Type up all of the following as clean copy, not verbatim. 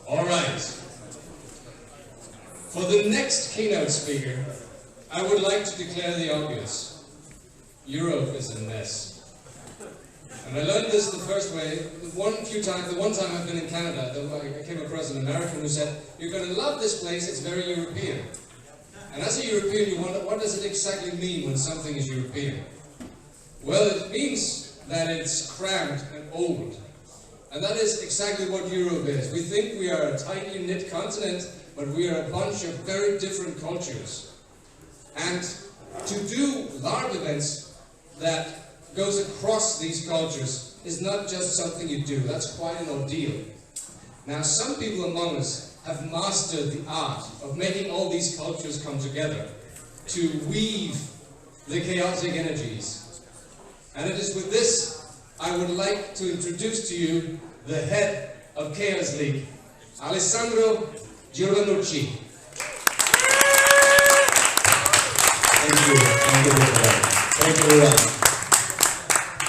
All right. For the next keynote speaker, I would like to declare the obvious. Europe is a mess. And I learned this the first way. The one time I've been in Canada, I came across an American who said, "You're going to love this place, it's very European." And as a European, you wonder, what does it exactly mean when something is European? Well, it means that it's cramped and old. And that is exactly what Europe is. We think we are a tightly knit continent, but we are a bunch of very different cultures. And to do LARP events that goes across these cultures is not just something you do, that's quite an ordeal. Now, some people among us have mastered the art of making all these cultures come together to weave the chaotic energies. And it is with this I would like to introduce to you the head of Chaos League, Alessandro Giovannucci. Thank you. Thank you everyone.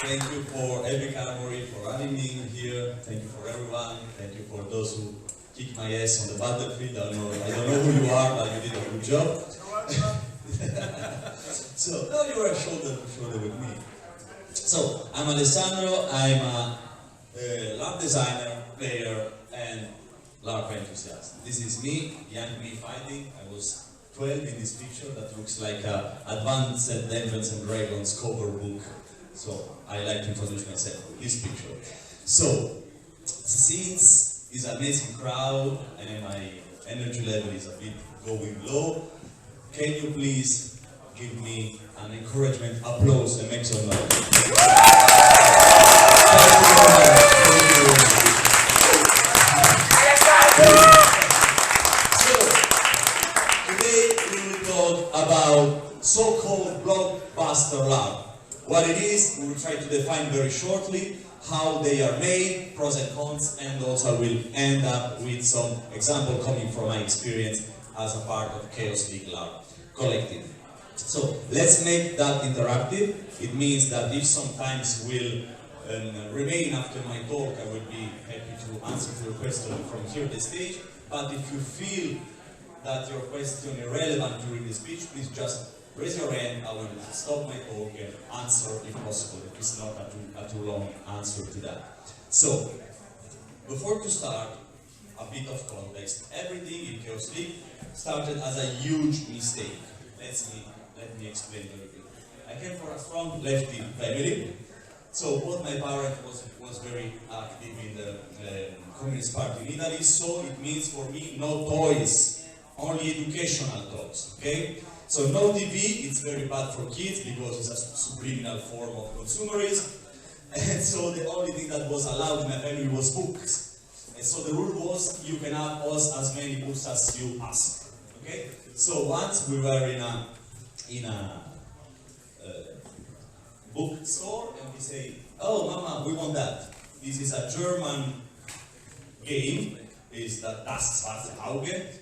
Thank you for Epic Armoury for having me here. Thank you for everyone. Thank you for those who kicked my ass on the battlefield. I don't know who you are, but you did a good job. So, no, you were shoulder to shoulder with me. So, I'm Alessandro. I'm a LARP designer, player, and LARP enthusiast. This is me, young me fighting. I was 12 in this picture that looks like an Advanced Dungeons and Dragons cover book. So I like to introduce myself with this picture. So, since it's an amazing crowd and my energy level is a bit going low, can you please give me an encouragement applause and make some noise? About so-called blockbuster LARP. What it is, we will try to define very shortly how they are made, pros and cons, and also we'll end up with some example coming from my experience as a part of Chaos League LARP collective. So let's make that interactive. It means that if sometimes will remain after my talk, I will be happy to answer your question from here at the stage. But if you feel that your question is relevant during the speech, please just raise your hand. I will stop my talk and answer if possible, if it's not a too long answer to that. So, before to start, a bit of context. Everything in Chaos League started as a huge mistake. Let me explain very quickly. I came from a strong lefty family, so both my parents was very active in the Communist Party in Italy, so it means for me no toys. Only educational talks, okay? So no TV, it's very bad for kids because it's a subliminal form of consumerism. And so the only thing that was allowed in my family was books. And so the rule was, you can have as many books as you ask, okay? So once we were in a bookstore and we say, "Oh mama, we want that. This is a German game, is the Das Schwarze Auge."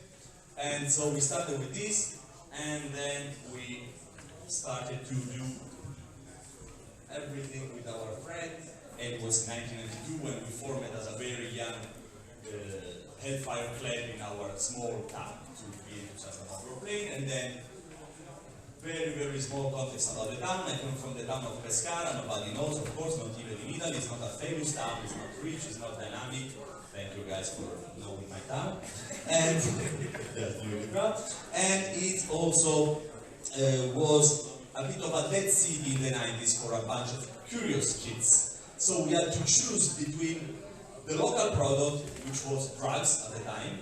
And so we started with this, and then we started to do everything with our friends. And it was 1992 when we formed as a very young Hellfire Club in our small town to be just a role playing. And then very, very small context about the town. I come from the town of Pescara, nobody knows, of course, not even in Italy. It's not a famous town, it's not rich, it's not dynamic. Thank you guys for knowing my town. And just doing it proud. And it also was a bit of a dead city in the 90s for a bunch of curious kids. So we had to choose between the local product, which was drugs at the time,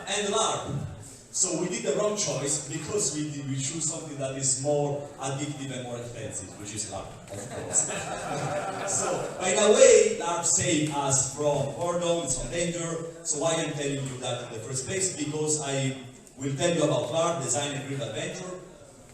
and LARP. So we did the wrong choice because we choose something that is more addictive and more expensive, which is LARP, of course. So, by the way, LARP saved us from boredom, some danger. So why I'm telling you that in the first place? Because I will tell you about LARP, design and real adventure,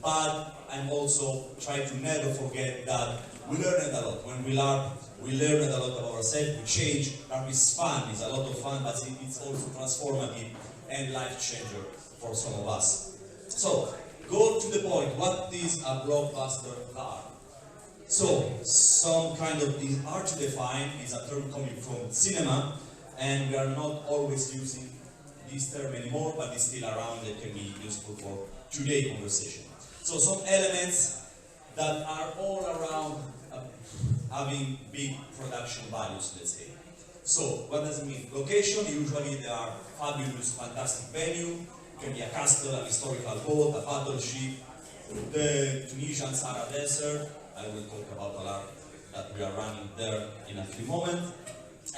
but I'm also trying to never forget that we learned a lot. When we LARP, we learned a lot about ourselves, we change. LARP is fun, it's a lot of fun, but it's also transformative and life changer for some of us. So, go to the point. What is a blockbuster LARP? So, some kind of, is hard to define, is a term coming from cinema, and we are not always using this term anymore, but it's still around that can be useful for today conversation. So some elements that are all around having big production values, let's say. So, what does it mean? Location, usually they are fabulous, fantastic venue. It can be a castle, an historical boat, a battleship, the Tunisian Sahara Desert. I will talk about a lot that we are running there in a few moments.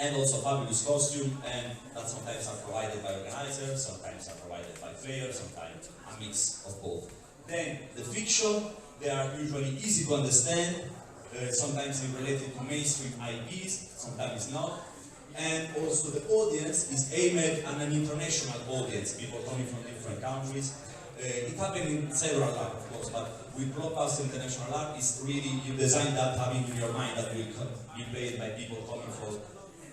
And also fabulous costume, and that sometimes are provided by organizers, sometimes are provided by players, sometimes a mix of both. Then, the fiction, they are usually easy to understand, sometimes it's related to mainstream IPs, sometimes not. And also the audience is aimed at an international audience, people coming from different countries. It happened in several LARP, of course, but with Blockbuster International LARP, it's really, you design that having in your mind that will be played by people coming from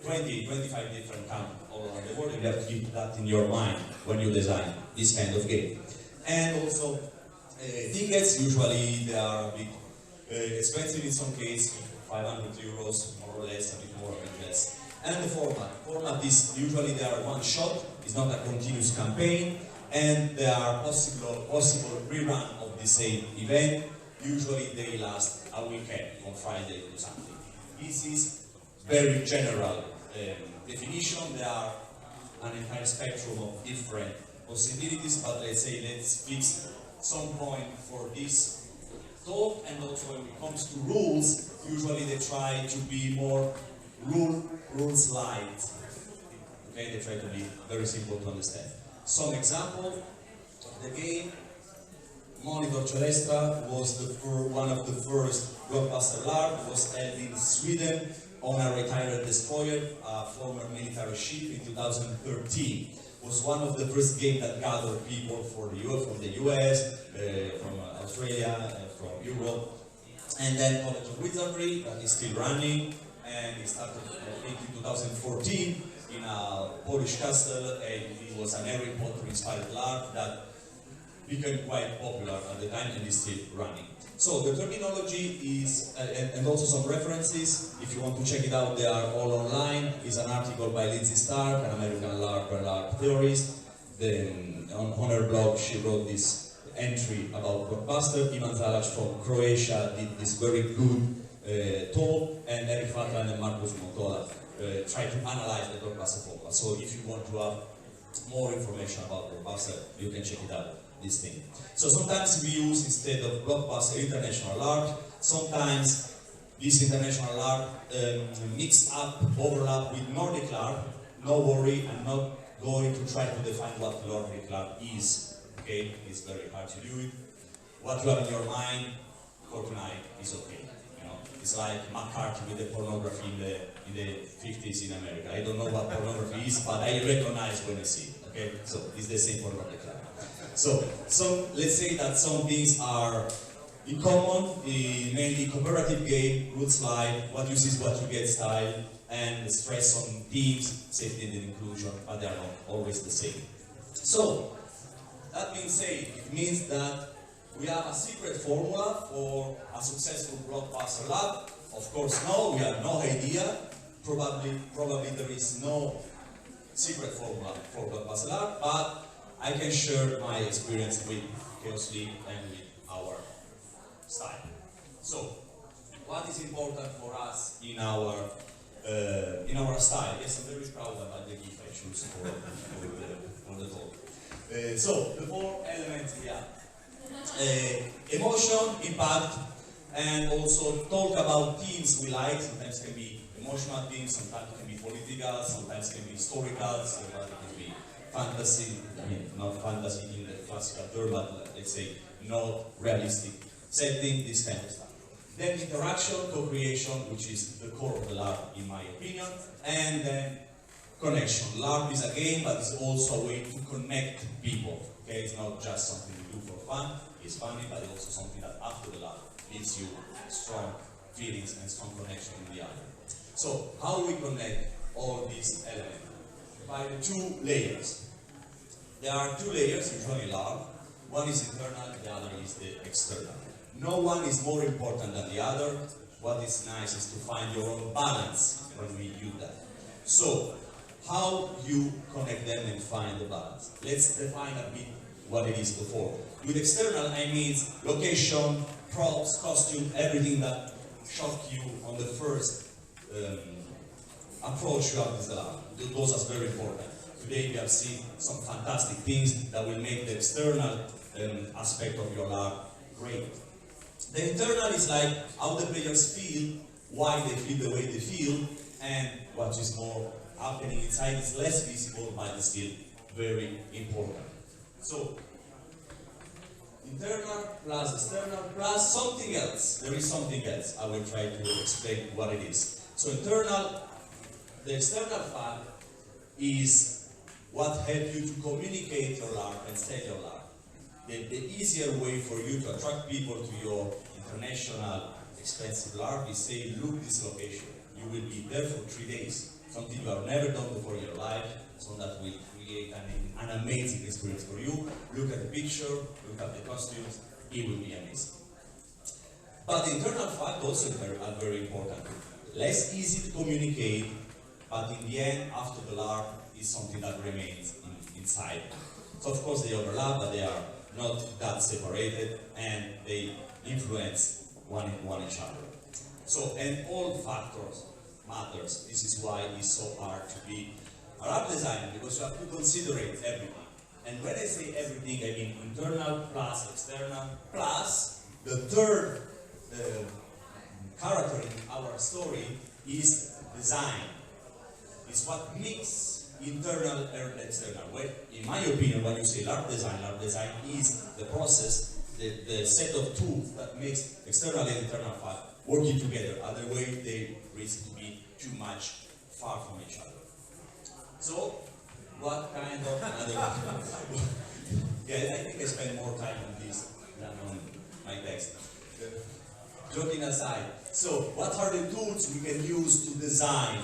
20, 25 different countries all over the world. You have to keep that in your mind when you design this kind of game. And also, tickets, usually they are a bit expensive in some cases, 500 euros, more or less, a bit more, a bit less. And the format. Format is usually they are one shot, it's not a continuous campaign, and there are possible rerun of the same event. Usually they last a weekend, on Friday or something. This is very general definition. There are an entire spectrum of different possibilities, but let's fix some point for this talk. And also when it comes to rules, usually they try to be more rules light. Okay, they try to be very simple to understand. Some example, the game Monitor Celestra was one of the first blockbuster LARP, was held in Sweden on a retired destroyer, a former military ship in 2013. Was one of the first games that gathered people from the US, from Australia, from Europe, and then College of Wizardry, that is still running. And it started, I think, in 2014 in a Polish castle, and it was an Harry Potter inspired LARP that became quite popular at the time and is still running. So the terminology is, and also some references, if you want to check it out, they are all online. It's an article by Lindsay Stark, an American LARP theorist. Then on her blog, she wrote this entry about Blockbuster. Ivan Zalac from Croatia did this very good talk, and Eric Fatran and Marcus Montola try to analyze the Blockbuster formula. So if you want to have more information about Blockbuster, you can check it out, this thing. So sometimes we use, instead of Blockbuster, International LARP. Sometimes this International LARP mix up, overlap with Nordic LARP. No worry, I'm not going to try to define what Nordic LARP is. Okay, it's very hard to do it. What you have in your mind for tonight is okay. It's like McCarthy with the pornography in the 50s in America. I don't know what pornography is, but I recognize when I see it. Okay, so it's the same pornography. So let's say that some things are in common, mainly cooperative game, rules light, what you see is what you get style, and the stress on teams, safety and inclusion, but they are not always the same. So that being said, it means that we have a secret formula for a successful blockbuster LARP. Of course, no, we have no idea. Probably there is no secret formula for blockbuster LARP, but I can share my experience with Chaos League and with our style. So, what is important for us in our style? Yes, I'm very proud about the gift I choose for the talk. So, the four elements we have. Emotion, impact, and also talk about themes we like. Sometimes can be emotional themes, sometimes can be political, sometimes can be historical, sometimes can be fantasy. I mean, not fantasy in the classical term, but let's say not realistic setting, this kind of stuff. Then interaction, co-creation, which is the core of the LARP in my opinion, and then connection. LARP is a game, but it's also a way to connect people. Okay, it's not just something you do for fun. It's funny, but it's also something that after the LARP gives you strong feelings and strong connection with the other. So, how do we connect all these elements? By the two layers. There are two layers, usually LARP. One is internal, the other is the external. No one is more important than the other. What is nice is to find your own balance when we do that. So, how you connect them and find the balance. Let's define a bit what it is before. With external, I mean location, props, costume, everything that shocked you on the first approach you have with the lab. Those are very important. Today we have seen some fantastic things that will make the external aspect of your lab great. The internal is like how the players feel, why they feel the way they feel, and what is more happening inside is less visible, but it's still very important. So, internal plus external plus something else. There is something else. I will try to explain what it is. So internal, the external fact is what helps you to communicate your LARP and sell your LARP. The easier way for you to attract people to your international expensive LARP is say, look this location. You will be there for 3 days. Something you have never done before in your life, so that will create an amazing experience for you. Look at the picture, look at the costumes, it will be amazing. But the internal fact also are very important. Less easy to communicate, but in the end, after the LARP, is something that remains inside. So of course they overlap, but they are not that separated, and they influence one each other. So, and all factors matters. This is why it's so hard to be a LARP designer, because you have to consider everything. And when I say everything, I mean internal plus external plus the third character in our story is design. It's what mixes internal and external. Well, in my opinion, when you say LARP design is the process, the set of tools that makes external and internal fact working together. Otherwise, they risk to be too much far from each other. So, what kind of yeah, I think I spend more time on this than on my text. Joking aside, so what are the tools we can use to design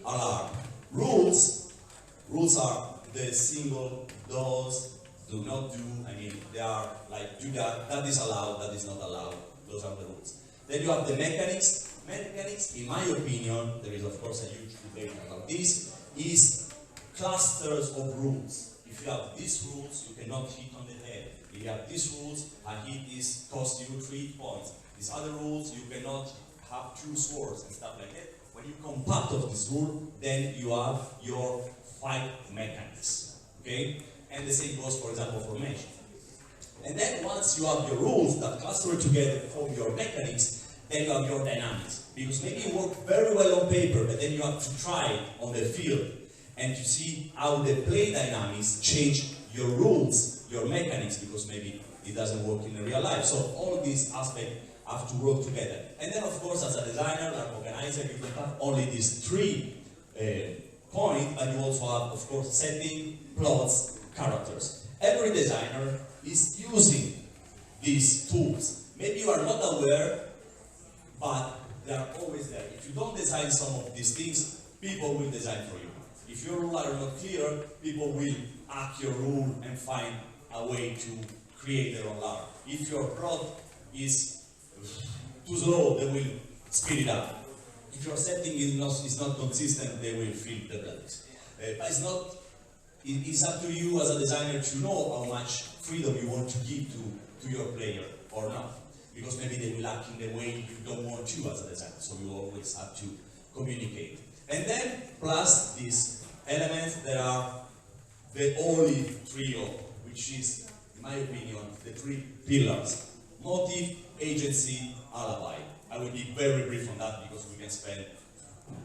a LARP? Rules are the single does, do not do, I mean, they are like do that is allowed, that is not allowed, those are the rules. Then you have the mechanics. Mechanics, in my opinion, there is of course a huge debate about this, is clusters of rules. If you have these rules, you cannot hit on the head. If you have these rules, a hit is cost you 3 points. These other rules, you cannot have 2 swords and stuff like that. When you compact of this rule, then you have your fight mechanics. Okay? And the same goes, for example, for magic. And then once you have your rules that cluster together form your mechanics, then you have your dynamics. Because maybe it works very well on paper, but then you have to try it on the field and to see how the play dynamics change your rules, your mechanics, because maybe it doesn't work in real life. So all these aspects have to work together. And then of course, as a designer, like organizer, you don't have only these 3 points, but you also have, of course, setting, plots, characters. Every designer is using these tools. Maybe you are not aware, but they are always there. If you don't design some of these things, people will design for you. If your rules are not clear, people will hack your rule and find a way to create their own LARP. If your plot is too slow, they will speed it up. If your setting is not consistent, they will fill the blanks. But it's up to you as a designer to know how much freedom you want to give to your player or not. Because maybe they will act in the way you don't want to as a designer, so you always have to communicate. And then, plus these elements, there are the holy trio, which is, in my opinion, the 3 pillars: motive, agency, alibi. I will be very brief on that because we can spend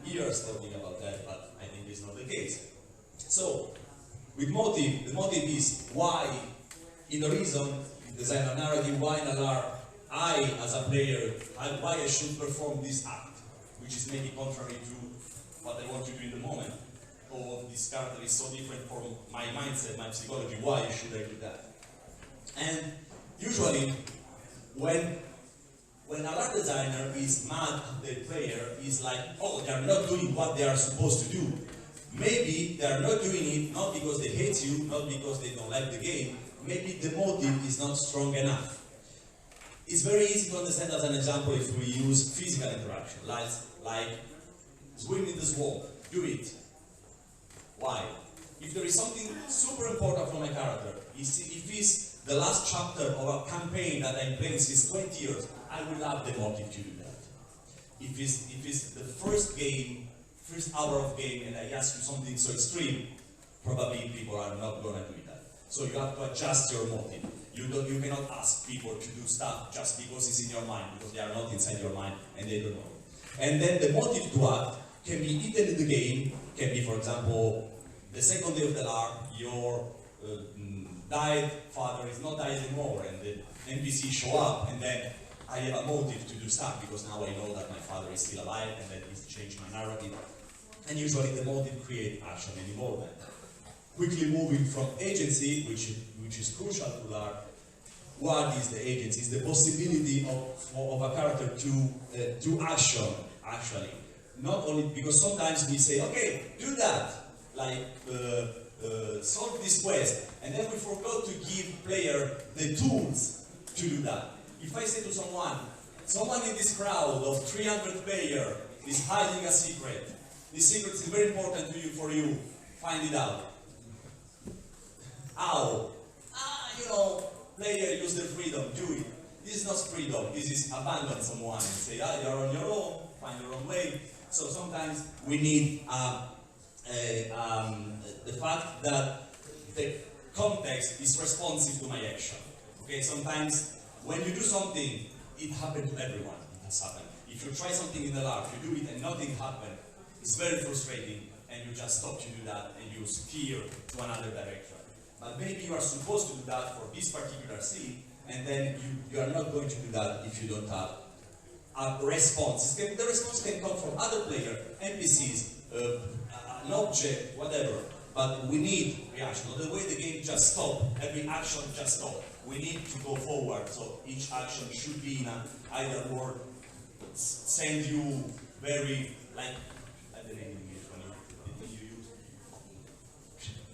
years talking about that, but I think it's not the case. So, with motive, the motive is why, in the reason, design a narrative, why in a LARP, I, as a player, why I should perform this act, which is maybe contrary to what I want to do in the moment. Or this character is so different from my mindset, my psychology, why should I do that? And usually, when a LARP designer is mad at the player, is like, oh, they are not doing what they are supposed to do. Maybe they are not doing it not because they hate you, not because they don't like the game. Maybe the motive is not strong enough. It's very easy to understand as an example if we use physical interaction, like swim in the swamp, do it. Why? If there is something super important for my character, if it's the last chapter of a campaign that I'm playing since 20 years, I will have the motive to do that. If it's the first hour of game, and I ask you something so extreme, probably people are not gonna do that. So you have to adjust your motive. You cannot ask people to do stuff just because it's in your mind, because they are not inside your mind and they don't know. And then the motive to act can be hidden in the game, can be, for example, the second day of the LARP, your died father is not died anymore, and the NPC show up, and then I have a motive to do stuff, because now I know that my father is still alive, and that he's changed my narrative. And usually the motive creates action and involvement. Quickly moving from agency, which is crucial to LARP. What is the agency? It's the possibility of a character to do action, actually. Not only because sometimes we say, okay, do that, like solve this quest, and then we forgot to give player the tools to do that. If I say to someone in this crowd of 300 players is hiding a secret, this secret is very important to you, find it out. How? Player use their freedom, do it. This is not freedom, this is abandon someone and say, you're on your own, find your own way. So sometimes we need the fact that the context is responsive to my action. Okay, sometimes when you do something, it happens to everyone. It has happened. If you try something in the LARP, you do it and nothing happens, it's very frustrating, and you just stop to do that and you steer to another direction. But maybe you are supposed to do that for this particular scene, and then you are not going to do that if you don't have a response. The response can come from other players, NPCs, an object, whatever. But we need reaction. The way the game just stops, every action just stops. We need to go forward. So each action should be in either word, send you very, like the name in English, the thing you use.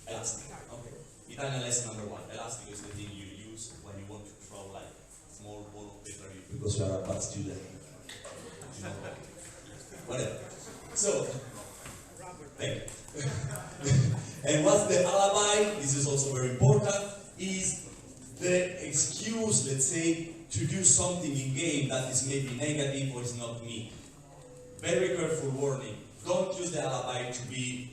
Elastic. Okay. Italian lesson number 1. Elastic is the thing you use when you want to throw like small ball of paper because you are a bad student. You know, whatever. So, thank you. And what's the alibi? This is also very important. Is the excuse, let's say, to do something in game that is maybe negative or is not me. Very careful warning. Don't use the alibi to be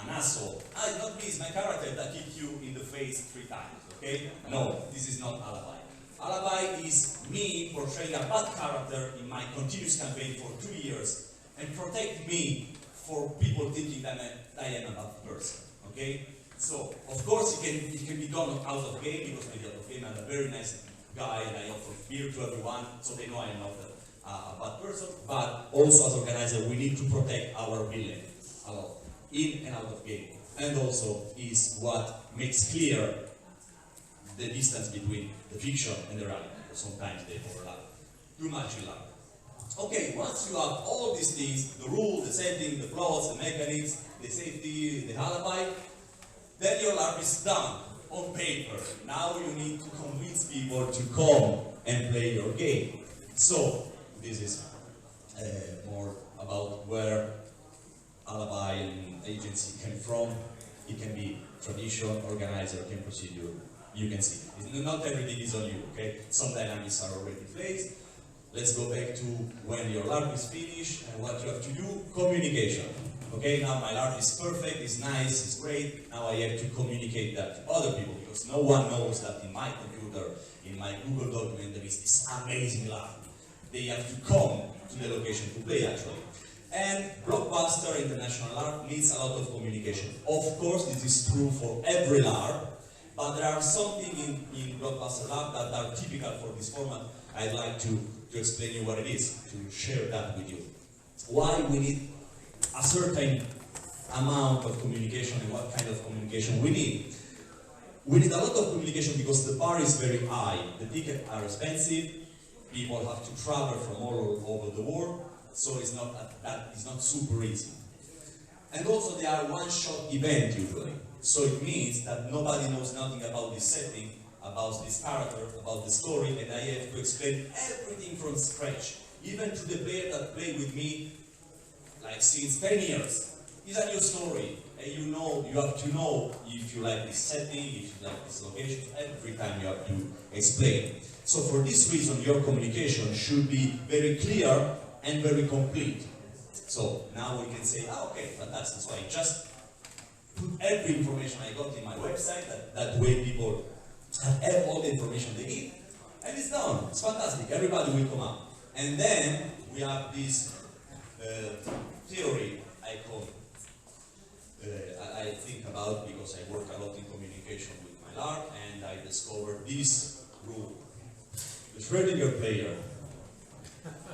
an asshole. It's not me, it's my character that kicked you in the face 3 times, okay? No, this is not alibi. Alibi is me portraying a bad character in my continuous campaign for 2 years and protect me for people thinking that I am a bad person, okay? So, of course, it can be done out of game, because maybe out of game I'm a very nice guy and I offer beer to everyone, so they know I'm not a bad person. But also as organizer, we need to protect our villain a lot, in and out of game. And also is what makes clear the distance between the fiction and the reality, because sometimes they overlap too much in life. Okay, once you have all these things, the rule, the setting, the plots, the mechanics, the safety, the alibi, then your LARP is done on paper. Now you need to convince people to come and play your game. So, this is more about where alibi and agency came from. It can be tradition, organizer, game procedure. You can see. Not everything is on you, okay? Some dynamics are already in place. Let's go back to when your LARP is finished and what you have to do. Communication. Okay, now my LARP is perfect, it's nice, it's great. Now I have to communicate that to other people, because no one knows that in my computer, in my Google document, there is this amazing LARP. They have to come to the location to play, actually. And Blockbuster International LARP needs a lot of communication. Of course, this is true for every LARP, but there are something in Blockbuster LARP that are typical for this format. I'd like to explain you what it is, to share that with you. Why we need a certain amount of communication and what kind of communication we need. We need a lot of communication because the bar is very high. The tickets are expensive. People have to travel from all over the world, so it's not super easy. And also they are one-shot event usually. So it means that nobody knows nothing about this setting, about this character, about the story, and I have to explain everything from scratch. Even to the player that played with me like since 10 years. it's a new story, and you have to know if you like this setting, if you like this location. Every time you have to explain. So for this reason, your communication should be very clear and very complete. So now we can say, okay, fantastic. So I just put every information I got in my website. That way people have all the information they need, and it's done. It's fantastic. Everybody will come up. And then we have this theory I think about because I work a lot in communication with my LARP, and I discovered this rule. The Schrödinger player.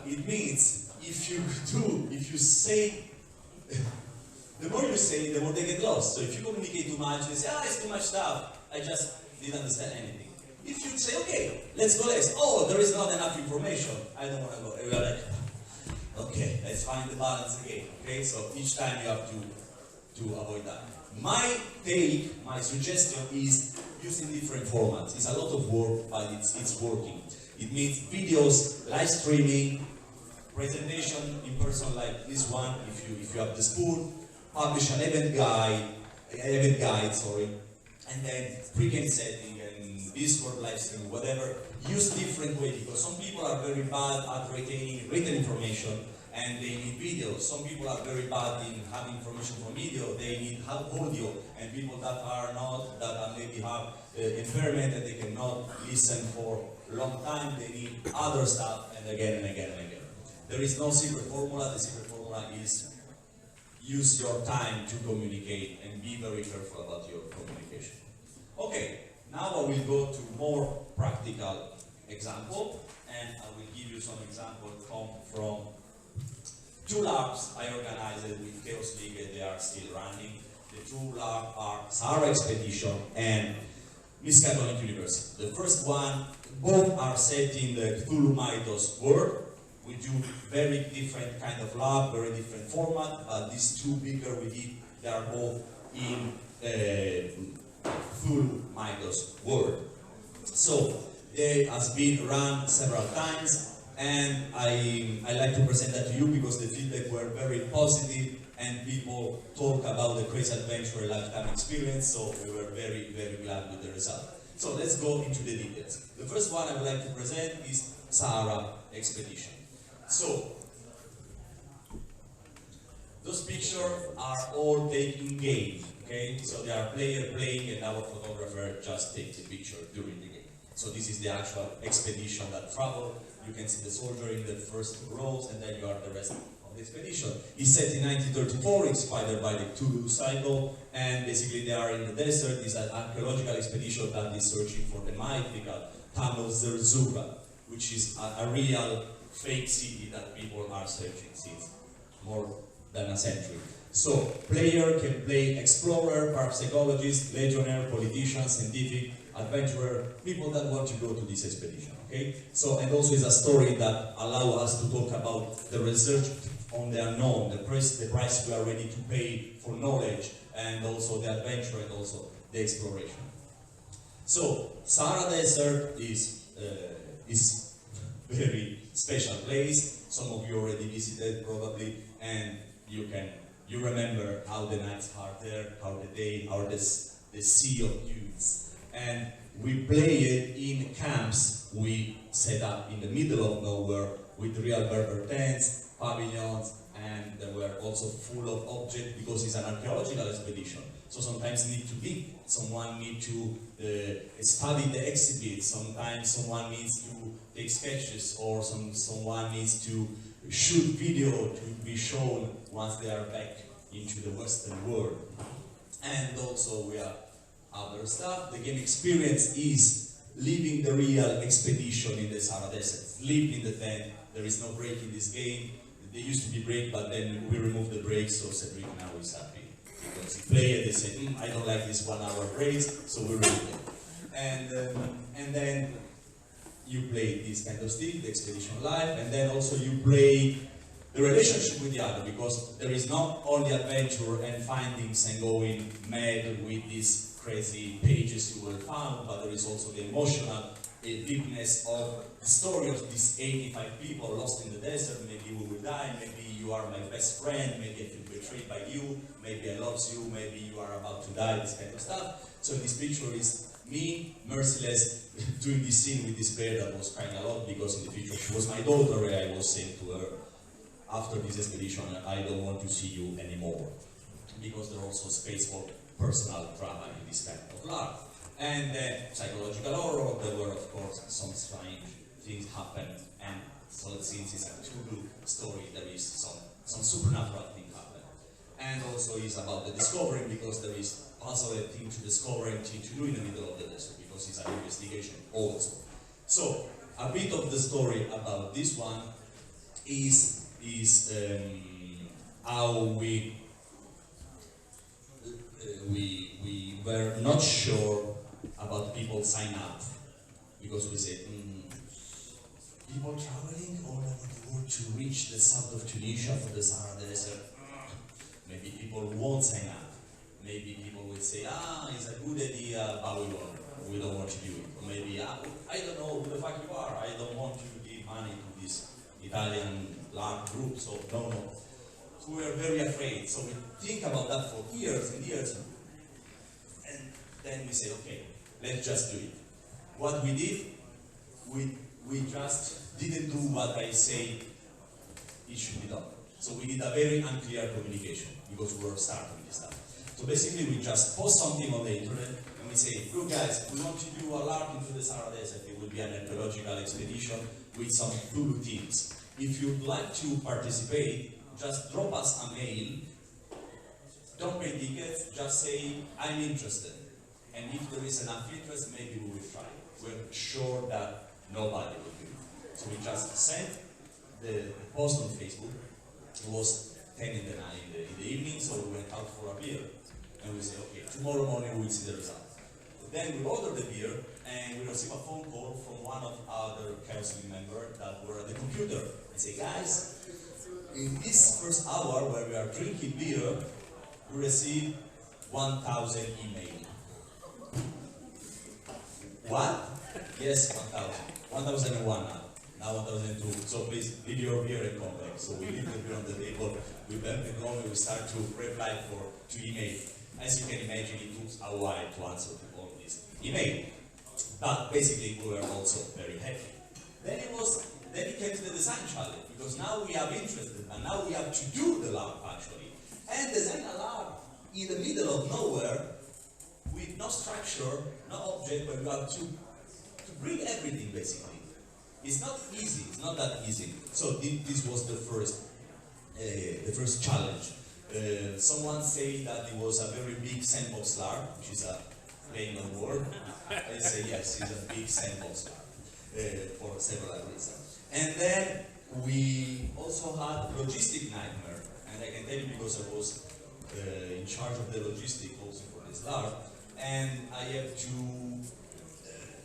It means if you say, the more you say, the more they get lost. So if you communicate too much, they say, it's too much stuff. I just didn't understand anything. If you say, okay, let's go less. Oh, there is not enough information. I don't want to go. And we are like, okay, let's find the balance again. Okay, so each time you have to avoid that. My take, my suggestion is using different formats. It's a lot of work, but it's working. It means videos, live streaming, presentation in person like this one, if you have the spoon, publish an event guide, and then pre-game setting and Discord live streaming, whatever. Use different ways, because some people are very bad at retaining written information and they need video. Some people are very bad in having information from video, they need audio, and people that maybe have impairment and they cannot listen for a long time, they need other stuff, and again and again and again. There is no secret formula. The secret formula is use your time to communicate and be very careful about your communication. Okay, now I will go to more practical example, and I will give you some examples from 2 LARPs I organized with Chaos League, and they are still running. The 2 LARPs are Sahara Expedition and Miskatonic University. The first one, both are set in the Cthulhu Mythos world. We do very different kind of LARP, very different format, but these 2 bigger we did, they are both in Cthulhu Mythos world. So they has been run several times, and I like to present that to you because the feedback were very positive, and people talk about the crazy adventure lifetime experience, so we were very, very glad with the result. So let's go into the details. The first one I would like to present is Sahara Expedition. So, those pictures are all taken game, okay? So they are player playing and our photographer just takes the picture during the game. So this is the actual expedition that travel. You can see the soldier in the first rows, and then you are the rest of the expedition. It's set in 1934, it's inspired by the Cthulhu cycle, and basically they are in the desert. It's an archaeological expedition that is searching for the mythical Tamil Zerzuka, which is a real fake city that people are searching since more than a century. So, player can play explorer, parapsychologist, legionnaire, politician, scientific, adventurer, people that want to go to this expedition, okay? So, and also is a story that allows us to talk about the research on the unknown, the price we are ready to pay for knowledge, and also the adventure and also the exploration. So, Sahara Desert is very special place. Some of you already visited probably, and you remember how the nights are there, how the day, how the sea of dunes. And we play it in camps we set up in the middle of nowhere with real Berber tents, pavilions, and they were also full of objects because it's an archaeological expedition. So sometimes you need to be, someone needs to study the exhibit, sometimes someone needs to take sketches, or someone needs to shoot video to be shown once they are back into the Western world. And also we have other stuff. The game experience is living the real expedition in the Sahara Desert. Sleep in the tent, there is no break in this game. There used to be break, but then we removed the break, so Cedric now is happy. Because he played it, they said, I don't like this 1 hour breaks, so we removed it. And then you play this kind of thing, the expedition life, and then also you play the relationship with the other, because there is not only adventure and findings and going mad with these crazy pages you will find, but there is also the emotional deepness of the story of these 85 people lost in the desert. Maybe we will die, maybe you are my best friend, maybe I feel betrayed by you, maybe I love you, maybe you are about to die, this kind of stuff. So this picture is me, merciless, doing this scene with this bear that was crying a lot because in the future she was my daughter, and I was saying to her, after this expedition, I don't want to see you anymore. Because there's also space for personal drama in this kind of art. And psychological horror, there were of course some strange things happen, and so since it's a Cthulhu story, there is some supernatural thing happen. And also it's about the discovering, because there is also a thing to discover and thing to do in the middle of the desert, because it's an investigation also. So a bit of the story about this one is how we were not sure about people sign up, because we said, people traveling all over the world to reach the south of Tunisia for the Sahara Desert, maybe people won't sign up. Maybe people will say, it's a good idea, but we don't want to do it. Or maybe, I don't know who the fuck you are, I don't want you to give money to this Italian larp group, so no. So we were very afraid, so we think about that for years and years, and then we said, okay, let's just do it. What we did, we just didn't do what I say it should be done. So we did a very unclear communication, because we were starting this stuff. So basically we just post something on the internet, and we say, look guys, we want to do a larp into the Sahara Desert. It will be an archaeological expedition with some Cthulhu teams. If you'd like to participate, just drop us a mail, don't pay tickets, just say, I'm interested. And if there is enough interest, maybe we will try. We're sure that nobody will do it. So we just sent the post on Facebook. It was 10 in the night in the evening, so we went out for a beer. And we said, okay, tomorrow morning we will see the result. Then we ordered the beer, and we received a phone call from one of our counseling members that were at the computer. And say, guys, in this first hour where we are drinking beer, we received 1,000 emails. What? Yes, 1,000. 1,001 now 1,002. So please leave your beer and come back. So we leave the beer on the table, we bump it home, and we start to reply to email. As you can imagine, it took a while to answer to all these email. But basically we were also very happy. Then it came to the design challenge, because now we are interested, and now we have to do the larp actually. And design a larp in the middle of nowhere, with no structure, no object, but you have to bring everything basically. It's not easy, it's not that easy. So this was the first challenge. Someone said that it was a very big sandbox larp, which is a playing on word. I say yes, it's a big sandbox larp for several reasons. And then we also had logistic nightmare, and I can tell you because I was in charge of the logistic also for this larp, and I have to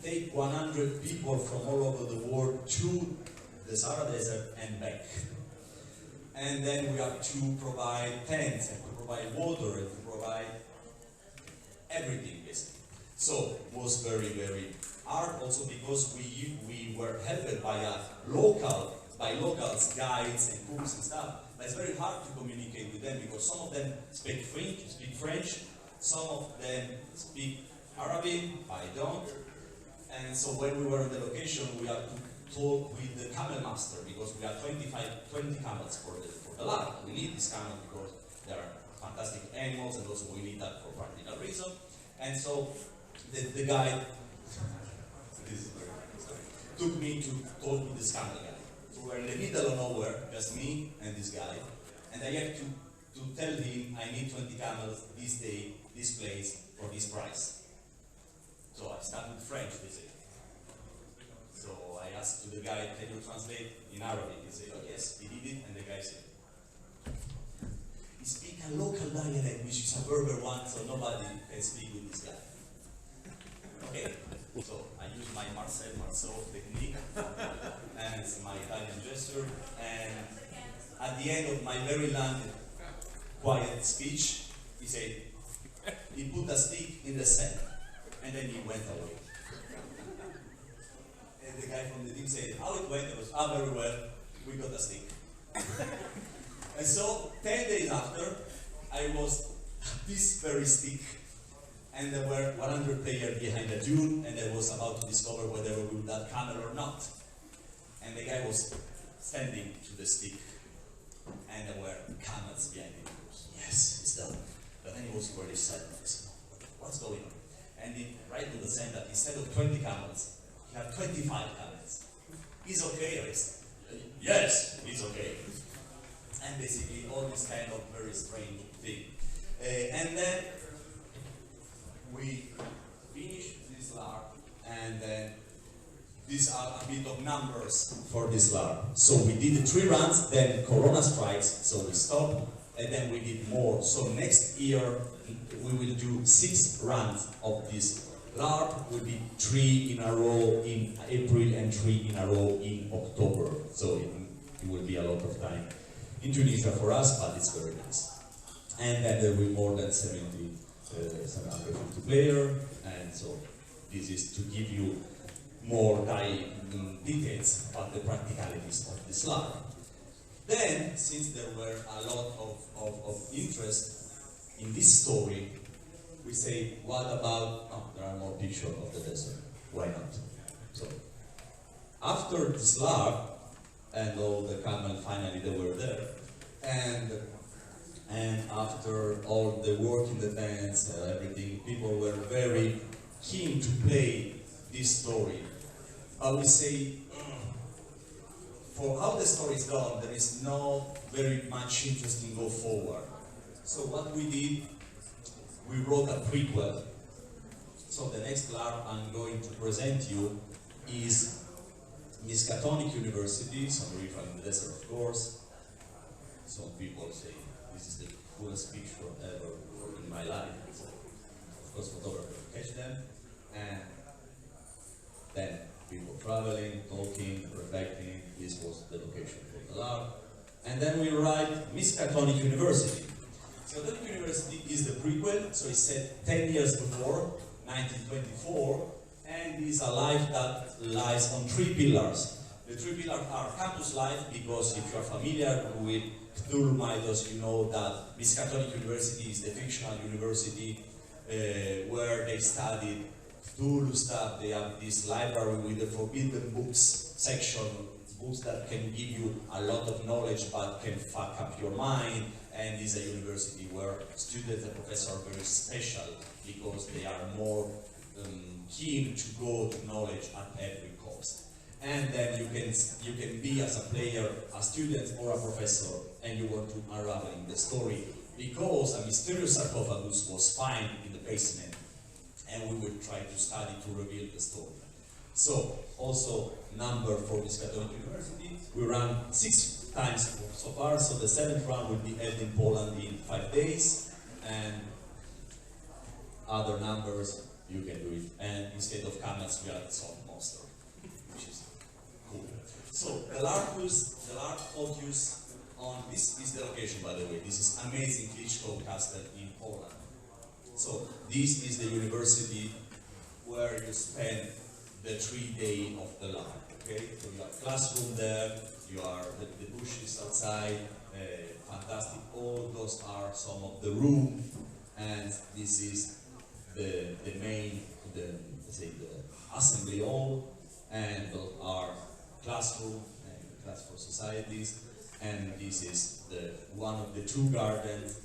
take 100 people from all over the world to the Sahara Desert and back. And then we have to provide tents, and to provide water, and to provide everything basically. So it was very, very hard also because we were helped by locals, guides and cooks and stuff. But it's very hard to communicate with them because some of them speak French, some of them speak Arabic, I don't. And so when we were on the location, we had to talk with the camel master because we have 20 camels for the larp. We need this camel because they are fantastic animals, and also we need that for practical reason. And so the guide took me to talk with this camel guy. So we're in the middle of nowhere, just me and this guy, and I have to tell him I need 20 camels this day, this place, for this price. So I start with French, they say. So I asked to the guy, can you translate in Arabic? He said, oh yes, he did it, and the guy said, he speaks a local dialect, which is a Berber one, so nobody can speak with this guy. Okay, so I use my Marcel technique, and my Italian gesture, and at the end of my very long, quiet speech, he said, he put a stick in the sand, and then he went away. And the guy from the team said, how it went? I was, very well, we got a stick. And so, 10 days after, I was this very stick, and there were 100 players behind a dune, and I was about to discover whether we would have camel or not. And the guy was standing to the stick, and there were camels behind him. Yes, it's done. But then he was very sad. What's going on? And he right to the same that instead of 20 camels, he had 25 camels. He's okay, I said. Yes, he's okay. And basically all this kind of very strange thing. And then we finished this LARP, and then these are a bit of numbers for this LARP. So we did 3 runs, then Corona strikes, so we stopped, and then we did more. So next year we will do 6 runs of this LARP. Will be 3 in a row in April and 3 in a row in October. So it will be a lot of time in Tunisia for us, but it's very nice. And then there will be more than 750 players, and so this is to give you more details about the practicalities of this LARP. Then, since there were a lot of interest in this story, we say, what about, oh, there are more pictures of the desert, why not? So, after this LARP, and all the camel, finally they were there, and after all the work in the dance, everything, people were very keen to play this story. But we say, for how the story is done, there is no very much interest in go forward. So what we did, we wrote a prequel. So the next LARP I'm going to present you is Miskatonic University, some river in the desert, of course. Some people say this is the coolest picture ever in my life. So, of course, photographers catch them, and then people traveling, talking, reflecting. This was the location for the LARP. And then we write Miskatonic University. Miskatonic University is the prequel, so it's set 10 years before, 1924, and is a life that lies on 3 pillars. The 3 pillars are campus life, because if you are familiar with Cthulhu mythos, you know that Miskatonic University is the fictional university where they studied Cthulhu stuff. They have this library with the forbidden books section, books that can give you a lot of knowledge but can fuck up your mind, and is a university where students and professors are very special because they are more keen to go to knowledge at every cost. And then you can be, as a player, a student or a professor, and you want to unravel the story, because a mysterious sarcophagus was found in the basement, and we will try to study to reveal the story. So, also number for Miskatonic University, we ran 6 times so far, so the 7th run will be held in Poland in 5 days, and other numbers, you can do it. And instead of camels, we had salt monster, which is cool. So, the LARP focus on, this is the location, by the way, this is amazing Klitschko Castle in Poland. So, this is the university where you spend the 3 days of the LARP, okay? So you have classroom there, you are the bushes outside, fantastic. All those are some of the room, and this is the main, let's say the assembly hall, and those are classroom and class for societies, and this is one of the 2 gardens,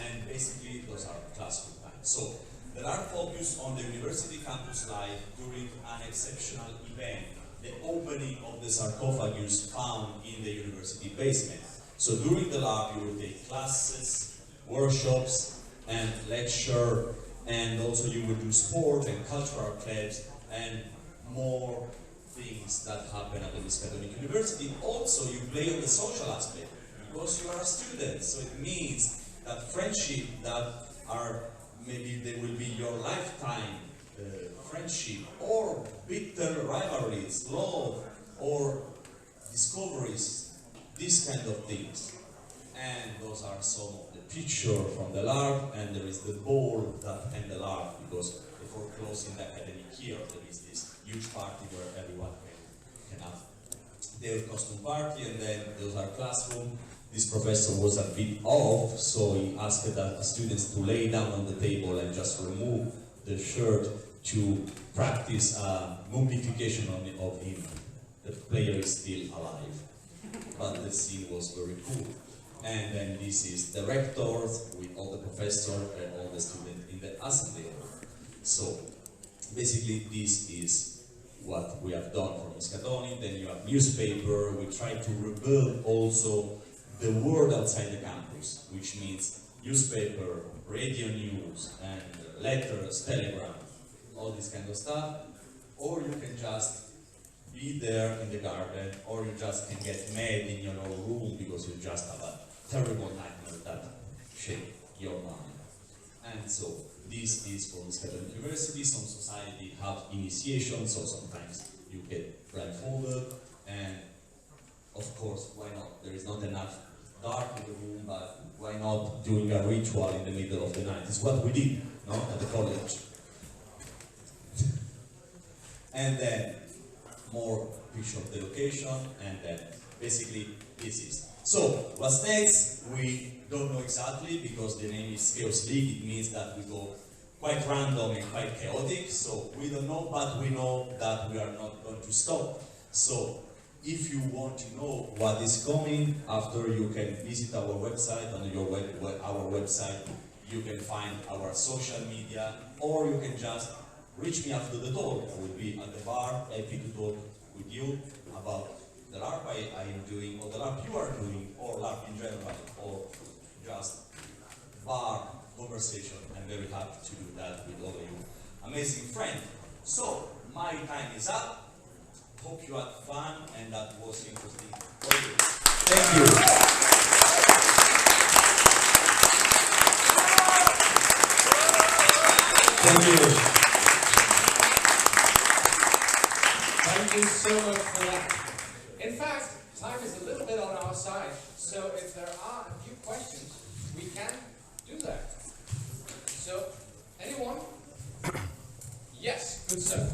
and basically those are classroom time. So there are focus on the university campus life during an exceptional event, the opening of the sarcophagus found in the university basement. So during the LARP you will take classes, workshops, and lecture, and also you will do sport and cultural clubs and more things that happen at the Miskatonic University. Also you play on the social aspect, because you are a student, so it means that friendship that are, maybe they will be your lifetime friendship, or bitter rivalries, love, or discoveries, these kind of things. and those are some of the pictures from the LARP, and there is the ball that and the LARP, because before closing the academic year, there is this huge party where everyone can have their costume party, and then those are classroom. This professor was a bit off, so he asked the students to lay down on the table and just remove the shirt to practice mummification of him. The player is still alive, but the scene was very cool. And then this is the rectors with all the professors and all the students in the assembly hall. So basically this is what we have done for Miskatonic. Then you have newspaper. We try to rebuild also the world outside the campus, which means newspaper, radio news, and letters, telegram, all this kind of stuff. Or you can just be there in the garden, or you just can get mad in your own room because you just have a terrible nightmare that shake your mind. And so this is for Miskatonic University. Some society have initiation, so sometimes you get blindfolded, and of course, why not? There is not enough dark in the room, but why not doing a ritual in the middle of the night? It's what we did, no, at the college. And then more picture of the location, and then basically this is. So what's next? We don't know exactly, because the name is Chaos League. It means that we go quite random and quite chaotic. So we don't know, but we know that we are not going to stop. So if you want to know what is coming after, you can visit our website. On our website, you can find our social media, or you can just reach me after the talk. I will be at the bar, happy to talk with you about the LARP I am doing, or the LARP you are doing, or LARP in general, or just bar conversation. I'm very happy to do that with all of you amazing friends. So, my time is up. Hope you had fun and that was interesting for you. Thank you. Thank you. Thank you so much for that. In fact, time is a little bit on our side, so if there are a few questions, we can do that. So, anyone? Yes, good sir.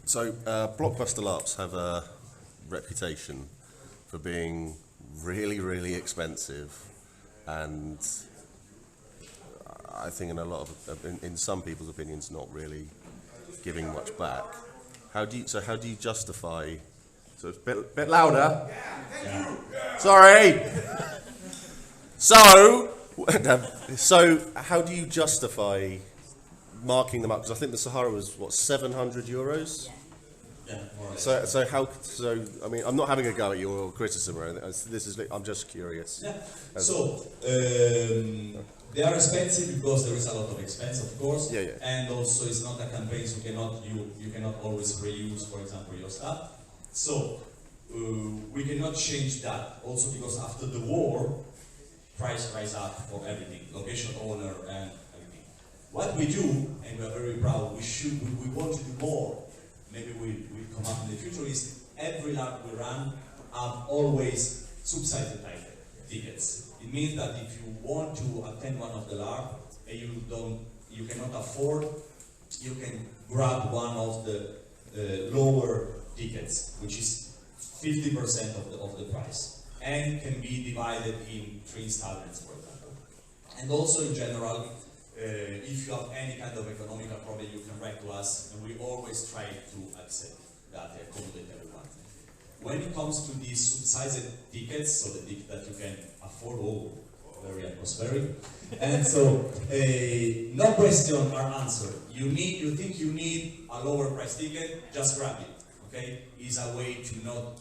So, blockbuster LARPs have a reputation for being really, really expensive, and I think in a lot of, in some people's opinions, not really giving much back. How do you justify? So it's a bit louder. Yeah, thank you. Sorry. So how do you justify marking them up? Because I think the Sahara was what, €700. Yeah, more or less. So I mean, I'm not having a go at your criticism or anything. I'm just curious. Yeah. So they are expensive because there is a lot of expense, of course. Yeah. And also it's not a campaign, so you cannot always reuse, for example, your stuff. So we cannot change that. Also because after the war, price rise up for everything, location owner and everything. What we do, and we are very proud, we want to do more. Maybe we come up in the future, is every LARP we run have always subsidized tickets. It means that if you want to attend one of the LARP and you cannot afford, you can grab one of the lower tickets, which is 50% of the price, and can be divided in 3 installments, for example. And also in general, if you have any kind of economical problem, you can write to us, and we always try to accept that, accommodate everyone. When it comes to these subsidized tickets, so the ticket that you can afford, very atmospheric, and so no question are answered. You think you need a lower price ticket, just grab it. Okay, it's a way to not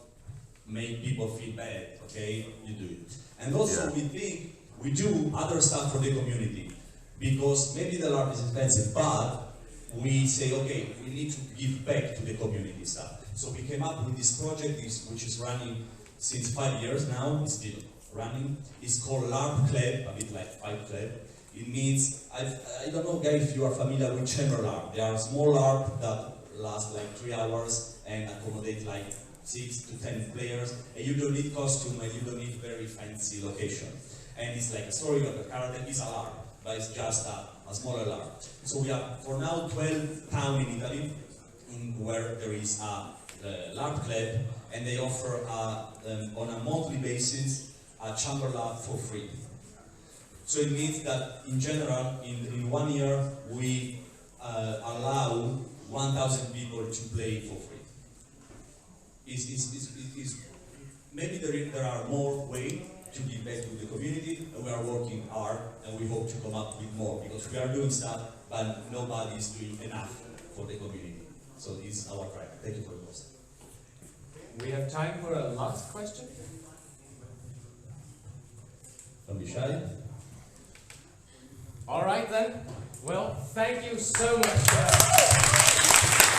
make people feel bad. Okay, you do it. And also we think we do other stuff for the community, because maybe the LARP is expensive, but we say, okay, we need to give back to the community stuff. So we came up with this project, which is running since 5 years now. It's still running. It's called LARP Club, a bit like Fight Club. It means, I don't know, guys, if you are familiar with chamber LARP. They are small LARP that last like 3 hours and accommodate like 6 to 10 players, and you don't need costume, and you don't need very fancy location. And it's like a story of a character. It's a LARP, but it's just a smaller LARP. So we have, for now, 12 towns in Italy where there is a LARP club, and they offer on a monthly basis a chamber lab for free. So it means that in general, in 1 year, we allow 1,000 people to play for free. Maybe there are more ways to give back to the community, and we are working hard, and we hope to come up with more, because we are doing stuff, but nobody is doing enough for the community. So this is our try. Thank you for your question. We have time for a last question. Don't be shy. All right then. Well, thank you so much.